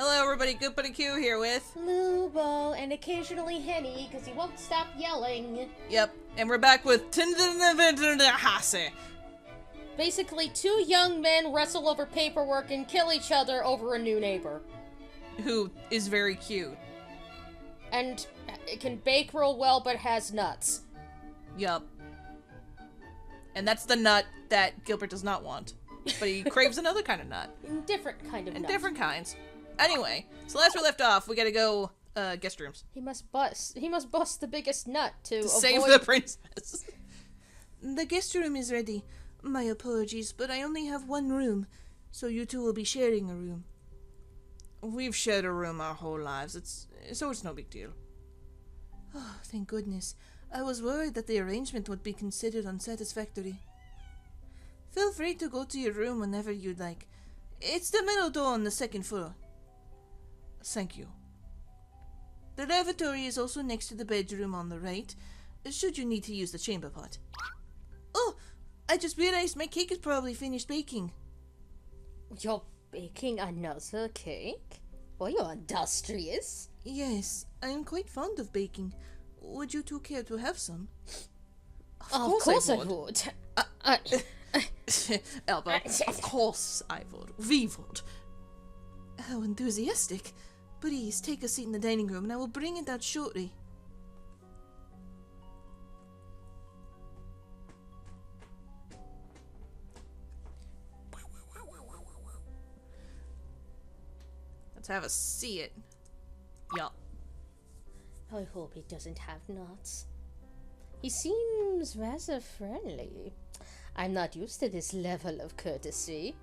Hello everybody, Good Buddy Q here with... Lubo, and occasionally Henny, because he won't stop yelling. Yep, and we're back with TYMVITFAHASE. Basically, two young men wrestle over paperwork and kill each other over a new neighbor. Who is very cute. And it can bake real well, but has nuts. Yup. And that's the nut that Gilbert does not want. But he craves another kind of nut. Different kind of nut. Different kinds. Anyway, so last we left off, we gotta go, guest rooms. He must bust the biggest nut to save the princess. The guest room is ready. My apologies, but I only have one room, so you two will be sharing a room. We've shared a room our whole lives, so it's no big deal. Oh, thank goodness. I was worried that the arrangement would be considered unsatisfactory. Feel free to go to your room whenever you'd like. It's the middle door on the second floor. Thank you. The lavatory is also next to the bedroom on the right, should you need to use the chamber pot. Oh, I just realized my cake is probably finished baking. You're baking another cake? Well, you're industrious. Yes, I am quite fond of baking. Would you two care to have some? Of course I would. Elba, of course I would. We would. How enthusiastic. Please, take a seat in the dining room and I will bring it out shortly. Let's have a see it. Yup. I hope he doesn't have nuts. He seems rather friendly. I'm not used to this level of courtesy.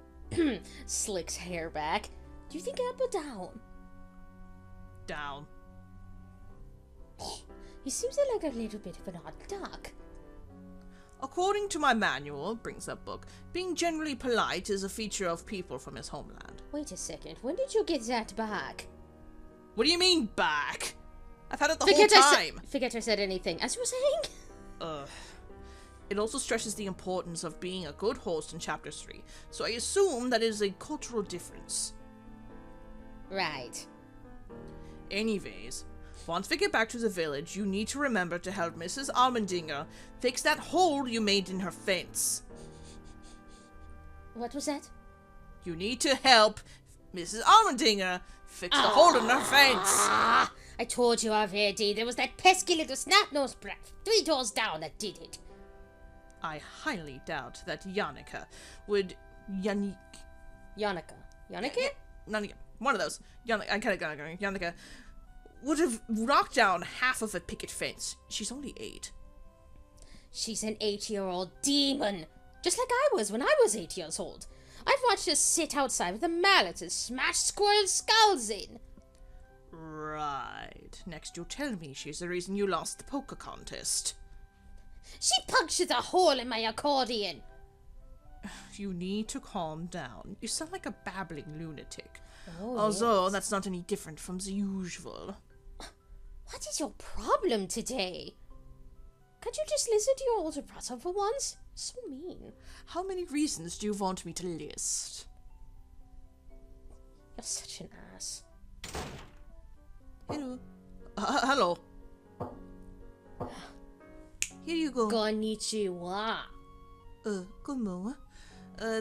Slicks hair back. Do you think up or down? Down. He seems like a little bit of an odd duck. According to my manual, brings up book, being generally polite is a feature of people from his homeland. Wait a second, when did you get that back? What do you mean, back? I've had it the whole time. Forget I said anything. As you were saying? It also stresses the importance of being a good host in Chapter 3, so I assume that it is a cultural difference. Right. Anyways, once we get back to the village, you need to remember to help Mrs. Almendinger fix that hole you made in her fence. What was that? You need to help Mrs. Almendinger fix the hole in her fence. I told you already, there was that pesky little snot-nosed brat 3 doors down that did it. I highly doubt that Yannicka would... Yannicka? Yannicka? One of those. Yannicka would have knocked down half of a picket fence. She's only 8. She's an 8-year-old demon. Just like I was when I was 8 years old. I've watched her sit outside with a mallet and smash squirrels' skulls in. Right. Next you'll tell me she's the reason you lost the poker contest. She punctured a hole in my accordion. You need to calm down. You sound like a babbling lunatic. Oh, Although, yes. That's not any different from the usual. What is your problem today? Can't you just listen to your older brother for once? So mean. How many reasons do you want me to list? You're such an ass. Hello. Hello. Here you go. Konnichiwa. Konnichiwa.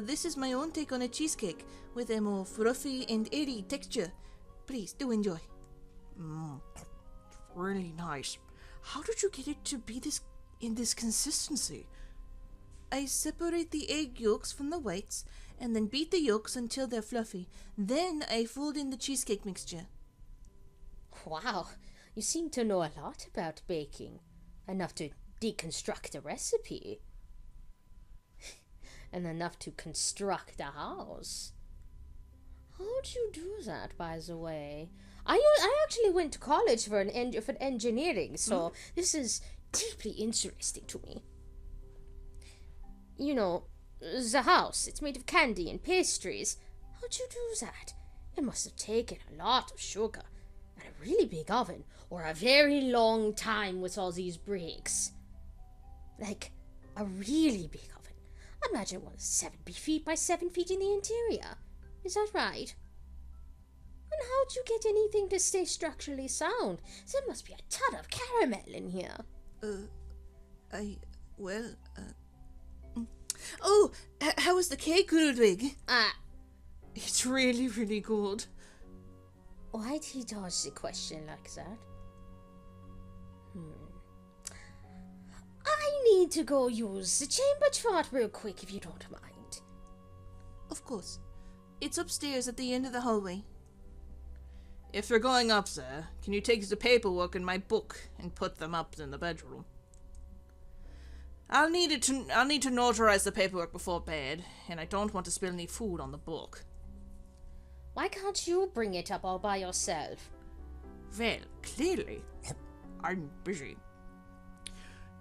This is my own take on a cheesecake with a more fluffy and airy texture. Please, do enjoy. Really nice. How did you get it to be in this consistency? I separate the egg yolks from the whites and then beat the yolks until they're fluffy. Then I fold in the cheesecake mixture. Wow, you seem to know a lot about baking. Enough to deconstruct a recipe. And enough to construct a house. How'd you do that, by the way? I actually went to college for engineering, so this is deeply interesting to me. You know, the house, it's made of candy and pastries. How'd you do that? It must have taken a lot of sugar, and a really big oven, or a very long time with all these bricks. Like, a really big oven. I imagine it was 7 feet by 7 feet in the interior. Is that right? And how'd how'd you get anything to stay structurally sound? There must be a ton of caramel in here. Oh, how is the cake, Ludwig? Ah, It's really, really good. why'd he dodge the question like that? I need to go use the chamber chart real quick if you don't mind. Of course. It's upstairs at the end of the hallway. If you're going up, sir, can you take the paperwork and my book and put them up in the bedroom? I'll need to notarize the paperwork before bed, and I don't want to spill any food on the book. Why can't you bring it up all by yourself? Well, clearly, I'm busy.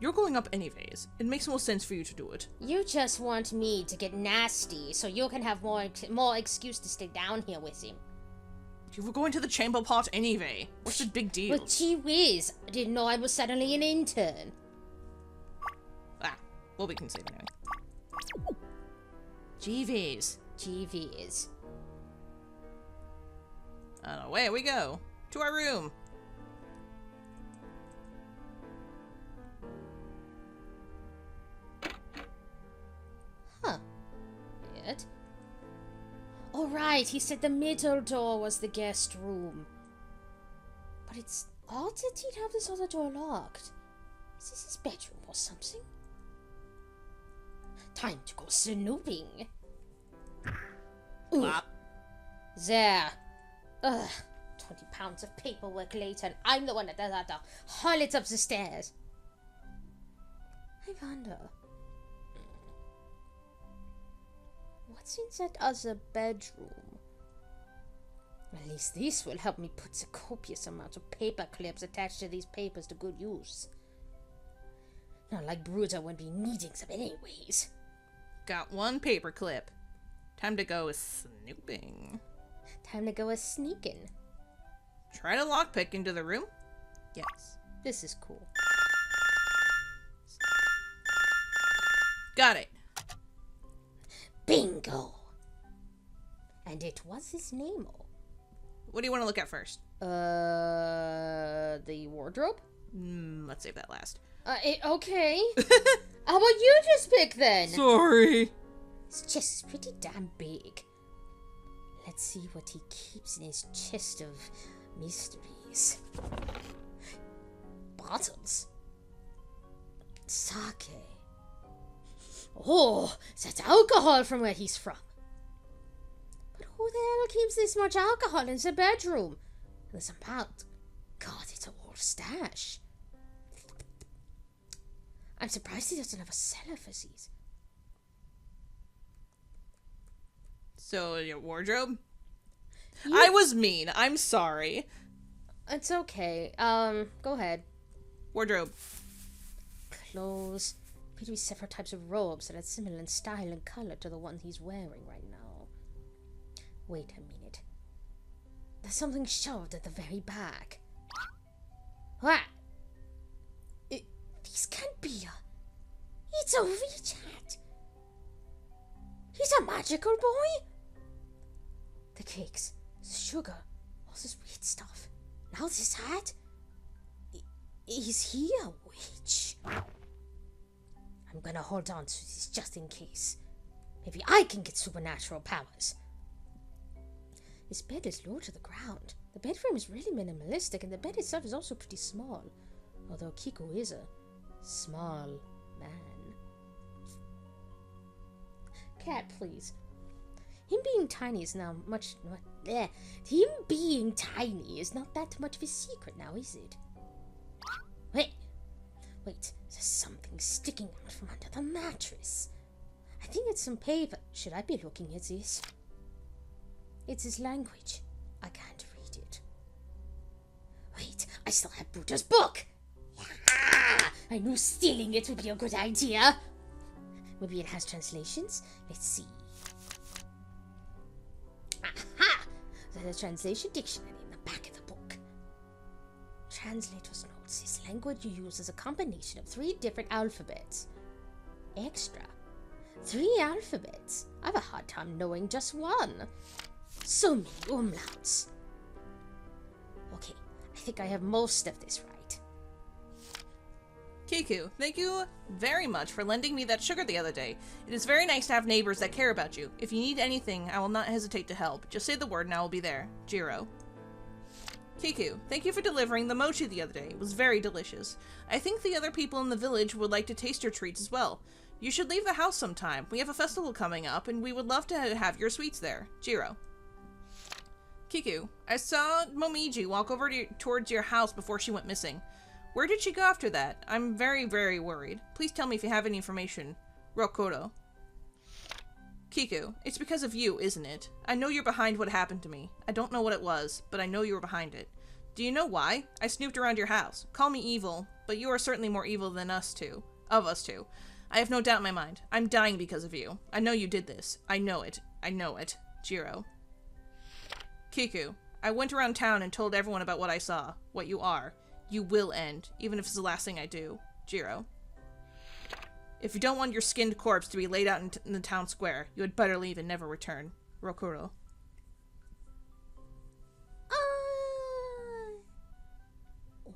You're going up anyways. It makes more sense for you to do it. You just want me to get nasty so you can have more excuse to stay down here with him. You were going to the chamber pot anyway. What's the big deal? But gee whiz, I didn't know I was suddenly an intern. Well, we can save it anyway. GVs. GVs. And away we go. To our room. Huh. Weird. Alright, he said the middle door was the guest room. But it's odd that he'd have this other door locked. Is this his bedroom or something? Time to go snooping. Ooh. Bop. There. Ugh. 20 pounds of paperwork later, and I'm the one that does the harlots up the stairs. I wonder. What's in that other bedroom? At least this will help me put the copious amount of paper clips attached to these papers to good use. Not like Bruiser would be needing them anyways. Got one paper clip. Time to go snooping. Time to go a sneaking. Try to lockpick into the room? Yes. This is cool. Got it. Bingo! And it was his name. What do you want to look at first? The wardrobe? Let's save that last. Okay. How about you just pick then? Sorry. His chest is pretty damn big. Let's see what he keeps in his chest of mysteries. Bottles. Sake. Oh, that's alcohol from where he's from. But who the hell keeps this much alcohol in the bedroom? There's a amount. God, it's a whole stash. I'm surprised he doesn't have a cellar for these. So, your wardrobe? I was mean. I'm sorry. It's okay. Go ahead. Wardrobe. Clothes. Appear to be several types of robes that are similar in style and color to the one he's wearing right now. Wait a minute. There's something shoved at the very back. What? This can't be a... It's a witch hat. He's a magical boy. The cakes, the sugar, all this weird stuff. Now this hat. Is he a witch? I'm gonna hold on to this just in case. Maybe I can get supernatural powers. His bed is low to the ground. The bedroom is really minimalistic, and the bed itself is also pretty small. Although Kiko is a small man. Cat, please. Him being tiny is now much... Him being tiny is not that much of a secret now, is it? Wait, there's something sticking out from under the mattress. I think it's some paper. Should I be looking at this? It's his language. I can't read it. Wait, I still have Bruto's book! Yeah! I knew stealing it would be a good idea. Maybe it has translations? Let's see. Aha! There's a translation dictionary in the back of the book. Translator's notes. This language you use is a combination of 3 different alphabets. Extra. 3 alphabets. I have a hard time knowing just one. So many umlauts. I think I have most of this right. Kiku, thank you very much for lending me that sugar the other day. It is very nice to have neighbors that care about you. If you need anything, I will not hesitate to help. Just say the word and I will be there. Jiro. Kiku, thank you for delivering the mochi the other day. It was very delicious. I think the other people in the village would like to taste your treats as well. You should leave the house sometime. We have a festival coming up, and we would love to have your sweets there. Jiro. Kiku, I saw Momiji walk over towards your house before she went missing. Where did she go after that? I'm very, very worried. Please tell me if you have any information. Rokuro. Kiku, it's because of you, isn't it? I know you're behind what happened to me. I don't know what it was, but I know you were behind it. Do you know why? I snooped around your house. Call me evil, but you are certainly more evil than us two. Of us two. I have no doubt in my mind. I'm dying because of you. I know you did this. I know it. I know it. Jiro. Kiku, I went around town and told everyone about what I saw. What you are. You will end, even if it's the last thing I do. Jiro. If you don't want your skinned corpse to be laid out in the town square, you had better leave and never return. Rokuro.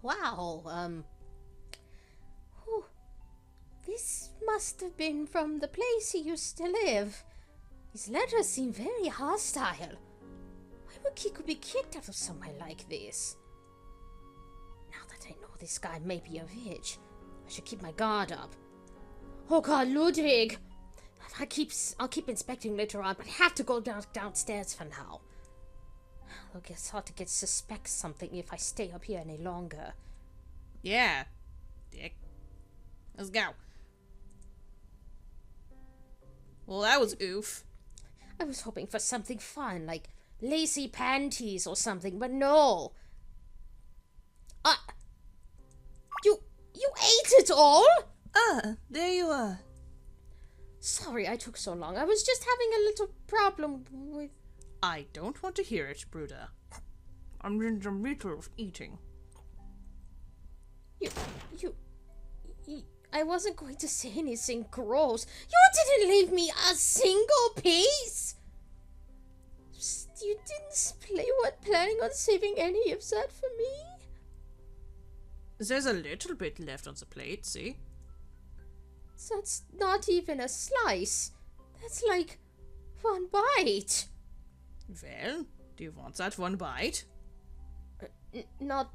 Wow, whew. This must have been from the place he used to live. His letters seem very hostile. Why would Kiku be kicked out of somewhere like this? Now that I know this guy may be a witch, I should keep my guard up. Oh god, Ludwig! I'll keep inspecting later on, but I have to go downstairs for now. I'll start to suspect something if I stay up here any longer. Yeah, dick. Let's go. Well, that was oof. I was hoping for something fun, like lacy panties or something, but no. You ate it all? Ah, there you are. Sorry I took so long. I was just having a little problem with... I don't want to hear it, Bruda. I'm in the middle of eating. I wasn't going to say anything gross. You didn't leave me a single piece! You weren't planning on saving any of that for me? There's a little bit left on the plate, see? That's not even a slice. That's like one bite. Well, do you want that one bite? Not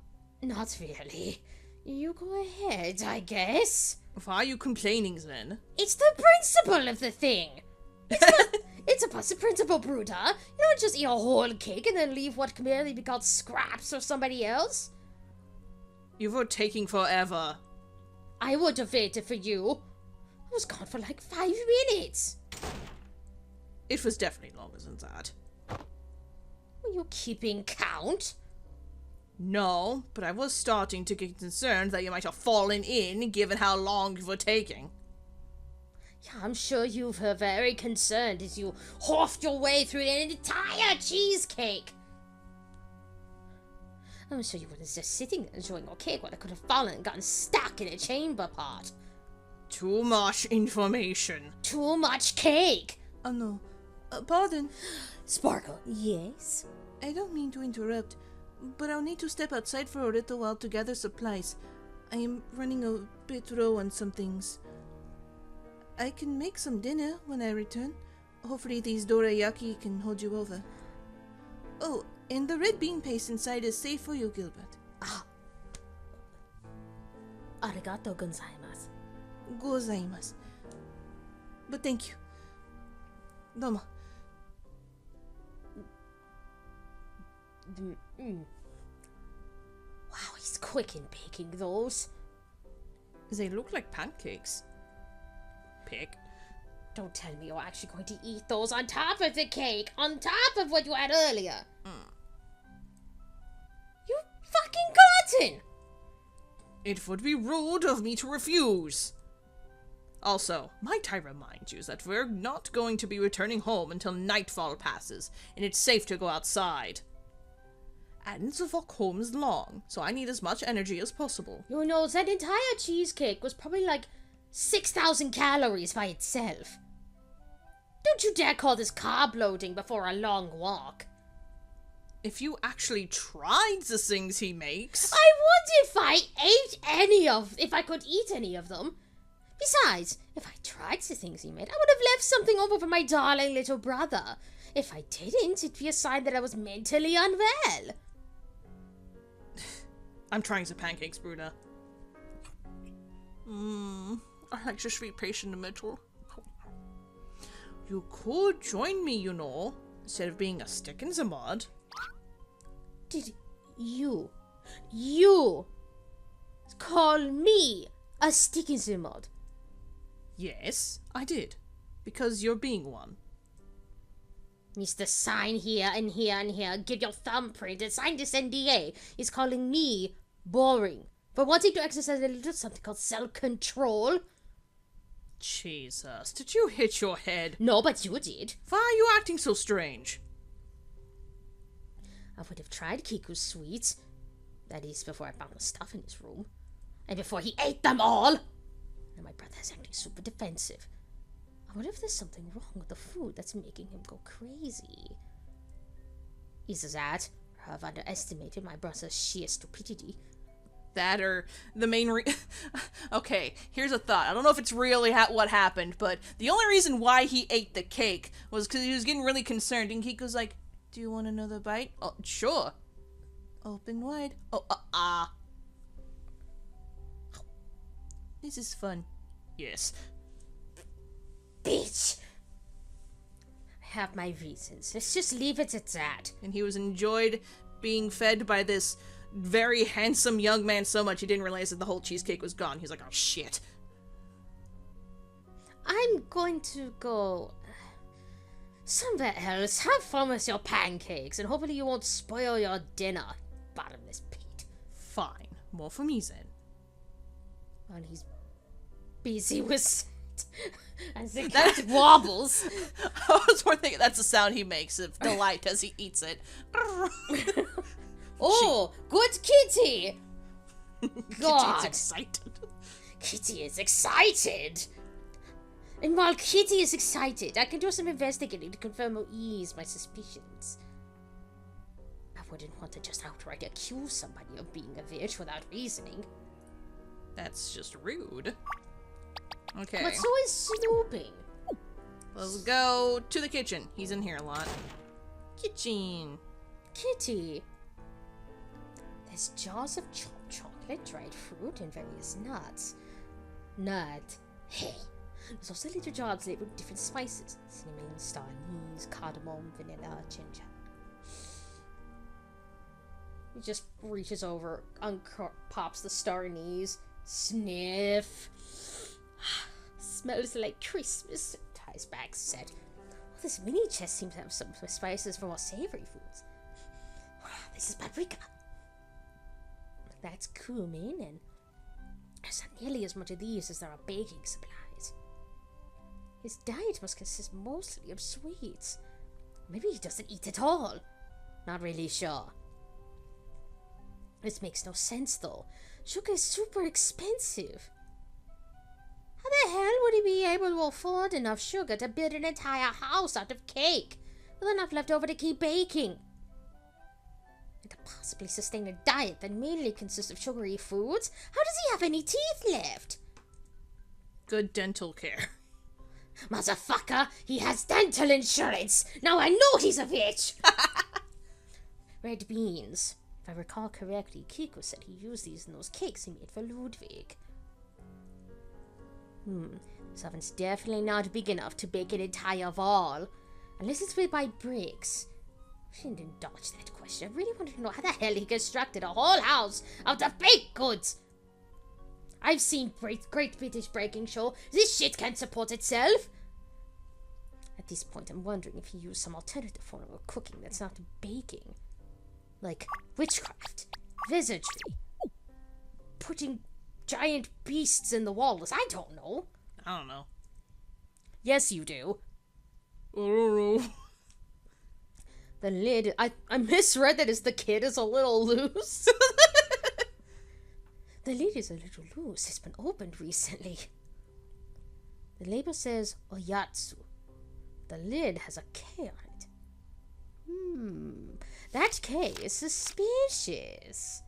really. You go ahead, I guess. Why are you complaining then? It's the principle of the thing. It's about the principle, Bruda. You don't just eat a whole cake and then leave what can barely be called scraps for somebody else. You were taking forever. I would have waited for you. I was gone for like 5 minutes. It was definitely longer than that. Were you keeping count? No, but I was starting to get concerned that you might have fallen in, given how long you were taking. Yeah, I'm sure you were very concerned as you hoofed your way through an entire cheesecake. I'm sure you weren't just sitting there enjoying your cake while I could have fallen and gotten stuck in a chamber pot. Too much information. Too much cake. Oh no. Pardon. Sparkle. Yes? I don't mean to interrupt, but I'll need to step outside for a little while to gather supplies. I am running a bit low on some things. I can make some dinner when I return. Hopefully these dorayaki can hold you over. Oh, and the red bean paste inside is safe for you, Gilbert. Ah. Arigato gozaimasu. Gozaimasu. But thank you. Domo. Wow, he's quick in baking those. They look like pancakes. Pig. Don't tell me you're actually going to eat those on top of the cake, on top of what you had earlier. You fucking glutton! It would be rude of me to refuse. Also, might I remind you that we're not going to be returning home until nightfall passes, and it's safe to go outside. And the walk home is long, so I need as much energy as possible. You know, that entire cheesecake was probably like 6,000 calories by itself. Don't you dare call this carb loading before a long walk. if you actually tried the things he makes. I wonder if I could eat any of them. Besides, if I tried the things he made, I would have left something over for my darling little brother. If I didn't, it'd be a sign that I was mentally unwell. I'm trying the pancakes, Bruna. I like your sweet patient Mitchell. You could join me, you know, instead of being a stick in the mud. Did you call me a stick in the mud? Yes, I did. Because you're being one. Mr. Sign here and here and here, give your thumbprint and sign this NDA, is calling me boring for wanting to exercise a little something called self-control. Jesus, did you hit your head? No, but you did. Why are you acting so strange? I would have tried Kiku's sweets. That is, before I found the stuff in his room. And before he ate them all! And my brother's acting super defensive. I wonder if there's something wrong with the food that's making him go crazy. Either that, or I've underestimated my brother's sheer stupidity. That or the main Okay, here's a thought. I don't know if it's really what happened, but the only reason why he ate the cake was because he was getting really concerned, and Kiko's like, do you want another bite? Oh, sure. Open wide. Oh, This is fun. Yes. Bitch! I have my reasons. Let's just leave it at that. And he was enjoyed being fed by this very handsome young man so much he didn't realize that the whole cheesecake was gone. He's like, oh shit. I'm going to go somewhere else. Have fun with your pancakes, and hopefully you won't spoil your dinner, bottomless pit. Fine. More for me then. And he's busy with as the cat wobbles. I was more thinking that's the sound he makes of delight as he eats it. Oh, good kitty! God. Kitty's excited. Kitty is excited! And while Kitty is excited, I can do some investigating to confirm or ease my suspicions. I wouldn't want to just outright accuse somebody of being a witch without reasoning. That's just rude. Okay. But so is snooping. Let's go to the kitchen. He's in here a lot. Kitchen. Kitty. There's jars of chopped chocolate, dried fruit, and various nuts. Hey. There's also little jars labeled with different spices. Cinnamon, star anise, cardamom, vanilla, ginger. He just reaches over, pops the star anise, sniff. Smells like Christmas, ties back said. Well, this mini chest seems to have some spices for more savory foods. This is paprika. That's cumin, and there's not nearly as much of these as there are baking supplies. His diet must consist mostly of sweets. Maybe he doesn't eat at all. Not really sure. This makes no sense, though. Sugar is super expensive. How the hell would he be able to afford enough sugar to build an entire house out of cake, with enough left over to keep baking? And to possibly sustain a diet that mainly consists of sugary foods? How does he have any teeth left? Good dental care. Motherfucker, he has dental insurance! Now I know he's a bitch! Red beans. If I recall correctly, Kiko said he used these in those cakes he made for Ludwig. This oven's definitely not big enough to bake an entire wall. Unless it's made by bricks. She didn't dodge that question. I really wanted to know how the hell he constructed a whole house out of baked goods. I've seen Great British Baking Show. This shit can't support itself. At this point, I'm wondering if he used some alternative form of cooking that's not baking. Like witchcraft, wizardry, putting giant beasts in the walls. I don't know. I don't know. Yes, you do. I don't know. The lid, I misread that as the kid is a little loose. The lid is a little loose. It's been opened recently. The label says Oyatsu. The lid has a K on it. That K is suspicious.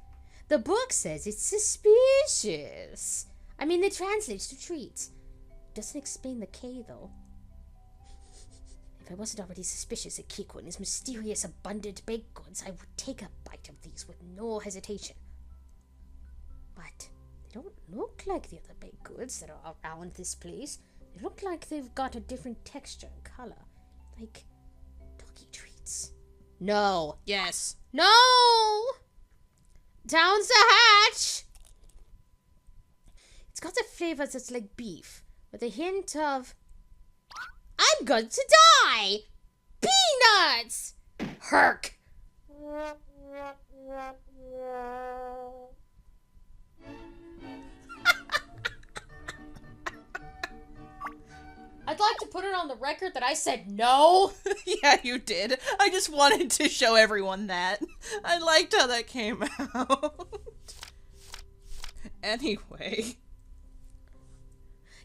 The book says it's suspicious. I mean, it translates to treats. Doesn't explain the K, though. If I wasn't already suspicious of Kiko and his mysterious abundant baked goods, I would take a bite of these with no hesitation. But they don't look like the other baked goods that are around this place. They look like they've got a different texture and color. Like doggy treats. No. Yes. No! Down's the hatch! It's got a flavor that's like beef, with a hint of... I'm going to die! Peanuts! Herk! I'd like to put it on the record that I said no. Yeah, you did. I just wanted to show everyone that. I liked how that came out. Anyway.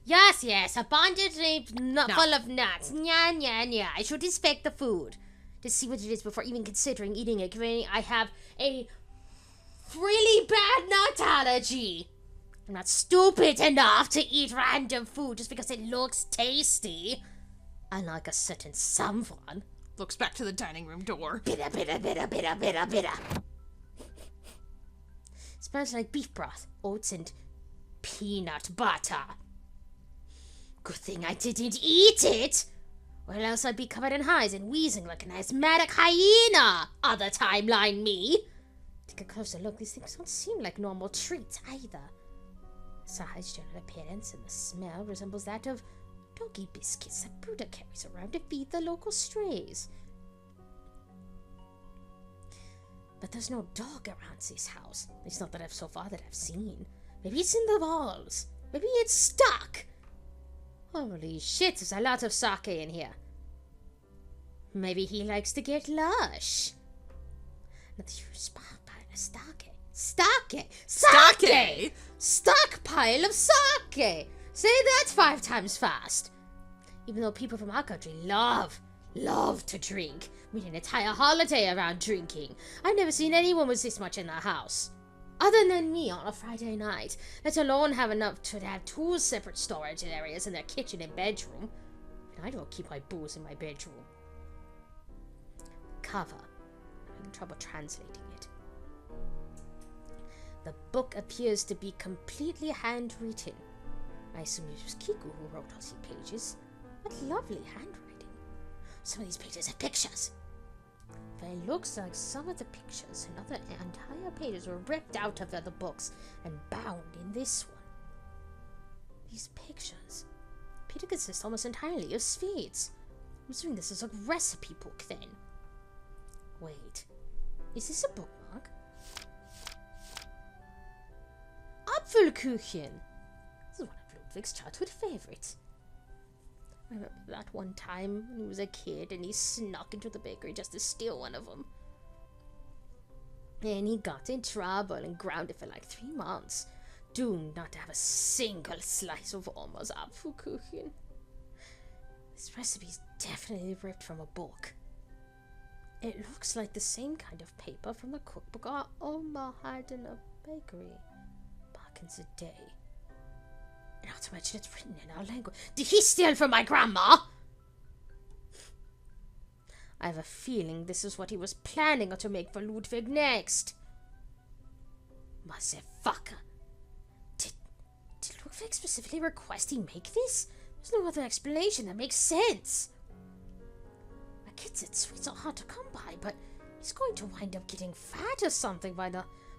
Yes, abundantly full of nuts. Nya. I should inspect the food to see what it is before even considering eating it, given I have a really bad nut allergy. I'm not stupid enough to eat random food just because it looks tasty. Unlike a certain someone. Looks back to the dining room door. Bitter. Smells like beef broth, oats, and peanut butter. Good thing I didn't eat it, or else I'd be covered in hives and wheezing like an asthmatic hyena. Other timeline me. Take a closer look, these things don't seem like normal treats either. Size, general appearance, and the smell resembles that of doggy biscuits that Buddha carries around to feed the local strays. But there's no dog around this house. At least not that so far that I've seen. Maybe it's in the walls. Maybe it's stuck. Holy shit, there's a lot of sake in here. Maybe he likes to get lush. Another huge stockpile of sake. Stockpile of sake. Say that 5 times fast. Even though people from our country love to drink. We had an entire holiday around drinking. I've never seen anyone with this much in their house. Other than me on a Friday night, let alone have enough to have 2 separate storage areas in their kitchen and bedroom. And I don't keep my booze in my bedroom. Cover. I'm having trouble translating it. The book appears to be completely handwritten. I assume it was Kiku who wrote all these pages. What lovely handwriting. Some of these pages have pictures. But it looks like some of the pictures and other entire pages were ripped out of other books and bound in this one. These pictures appear to consist almost entirely of sweets. I'm assuming this is a recipe book then. Wait, is this a bookmark? Apfelkuchen! This is one of Ludwig's childhood favorites. I remember that one time when he was a kid and he snuck into the bakery just to steal one of them. And he got in trouble and grounded for like 3 months, doomed not to have a single slice of Oma's Apfelkuchen. This recipe is definitely ripped from a book. It looks like the same kind of paper from the cookbook our Oma had in a bakery back in the day. And not to mention it's written in our language. Did he steal from my grandma? I have a feeling this is what he was planning to make for Ludwig next. Motherfucker. Did Ludwig specifically request he make this? There's no other explanation that makes sense. My kid said sweets are hard to come by, but he's going to wind up getting fat or something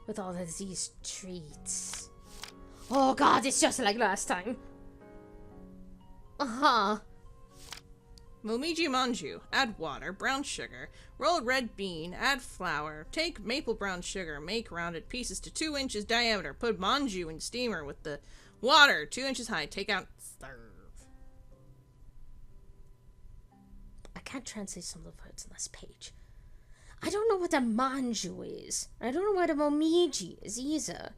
with all of these treats. Oh god, it's just like last time. Momiji manju. Add water, brown sugar, rolled red bean, add flour, take maple brown sugar, make rounded pieces to 2 inches diameter, put manju in steamer with the water 2 inches high, take out, serve. I can't translate some of the words on this page. I don't know what a manju is. I don't know what a momiji is either.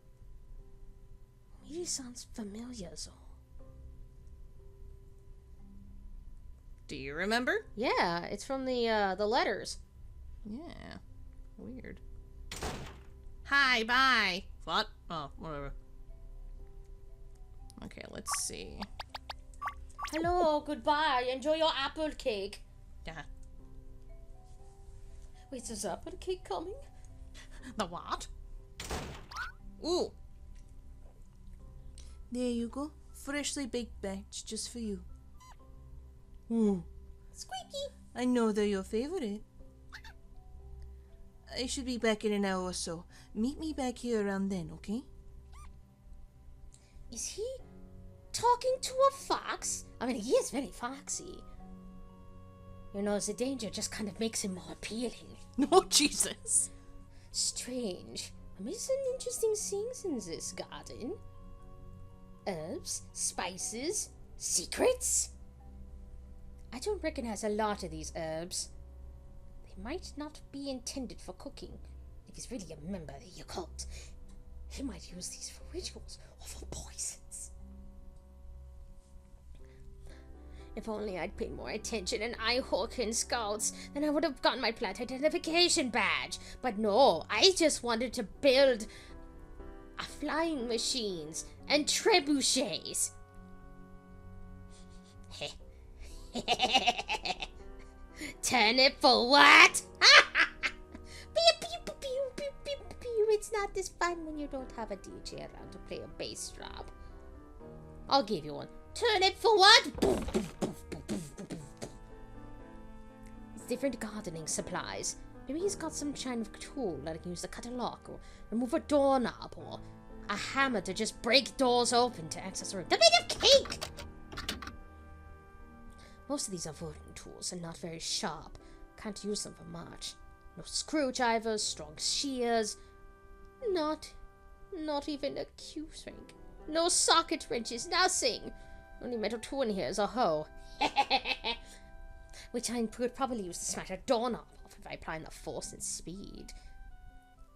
Momiji sounds familiar, though. Do you remember? Yeah, it's from the letters. Yeah. Weird. Hi, bye. What? Oh, whatever. Okay, let's see. Hello, goodbye. Enjoy your apple cake. Yeah. Wait, is apple cake coming? The what? Ooh. There you go. Freshly baked batch just for you. Ooh. Squeaky. I know they're your favorite. I should be back in an hour or so. Meet me back here around then, okay? Is he talking to a fox? I mean, he is very foxy. You know, the danger just kind of makes him more appealing. Oh, Jesus. Strange. I mean, some interesting things in this garden. Herbs, spices, secrets. I don't recognize a lot of these herbs. They might not be intended for cooking. If he's really a member of the occult, he might use these for rituals or for poisons. If only I'd paid more attention in Ihorkin Scouts, then I would have gotten my plant identification badge. But no, I just wanted to build flying machines and trebuchets. Turnip for what? It's not this fun when you don't have a DJ around to play a bass drum. I'll give you one. Turnip for what? It's different gardening supplies. Maybe he's got some kind of tool that I can use to cut a lock or remove a doorknob or a hammer to just break doors open to access a room. The bit of cake! Most of these are wooden tools and not very sharp. Can't use them for much. No screwdrivers, strong shears. Not even a cue string. No socket wrenches, nothing. Only metal tool in here is a hoe. Which I could probably use to smash a doorknob off if I apply enough force and speed.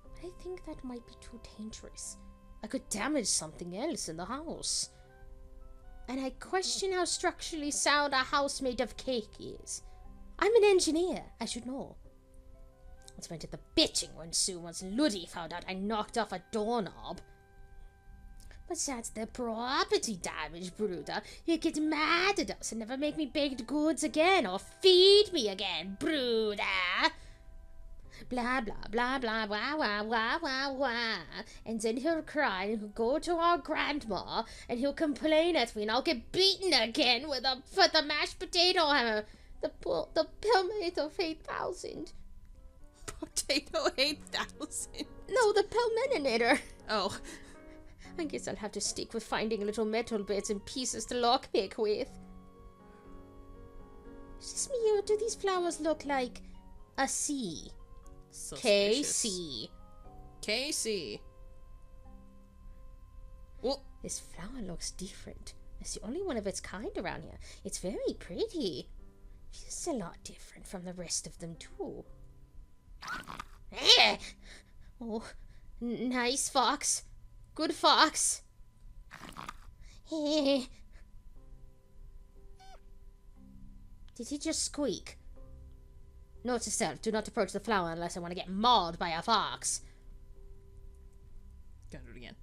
But I think that might be too dangerous. I could damage something else in the house. And I question how structurally sound a house made of cake is. I'm an engineer, I should know. That's when did the bitching when soon once Luddy found out I knocked off a doorknob. But that's the property damage, Bruder. You get mad at us and never make me baked goods again or feed me again, Bruder. Blah, blah, blah, blah, wah, wah, wah, wah, wah. And then he'll cry and he'll go to our grandma and he'll complain at me and I'll get beaten again with the mashed potato hammer. The Pelmate of 8,000. Potato 8,000? No, the Pelmeninator. Oh. I guess I'll have to stick with finding little metal bits and pieces to lockpick with. Is this me or do these flowers look like a C? Suspicious. KC. KC. Well, this flower looks different. It's the only one of its kind around here. It's very pretty. Feels a lot different from the rest of them too. Oh, nice fox. Good fox. Did he just squeak? Note to self, do not approach the flower unless I want to get mauled by a fox. Gotta do it again.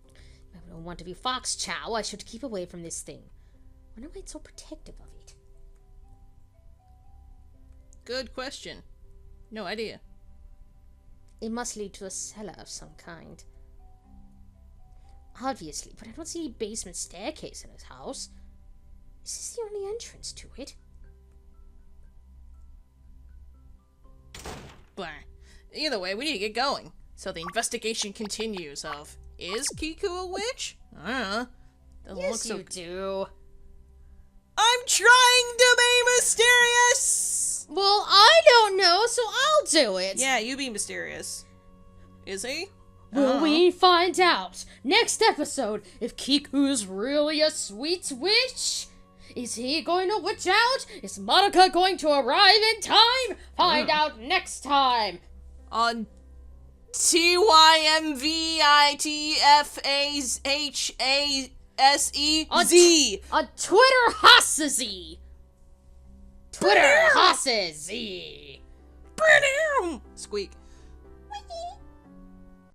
If I don't want to be fox chow, I should keep away from this thing. Wonder why it's so protective of it. Good question. No idea. It must lead to a cellar of some kind. Obviously, but I don't see any basement staircase in his house. Is this the only entrance to it? Blah. Either way, we need to get going. So the investigation continues of, is Kiku a witch? I don't know. Doesn't look Yes, so you do. I'm trying to be mysterious! Well, I don't know, so I'll do it. Yeah, you be mysterious. Is he? Will we find out next episode if Kiku's really a sweet witch? Is he going to witch out? Is Monica going to arrive in time? Find out next time On TYMVITFAHASEZ. on Twitter Hossazy. Twitter Hossazy. Squeak.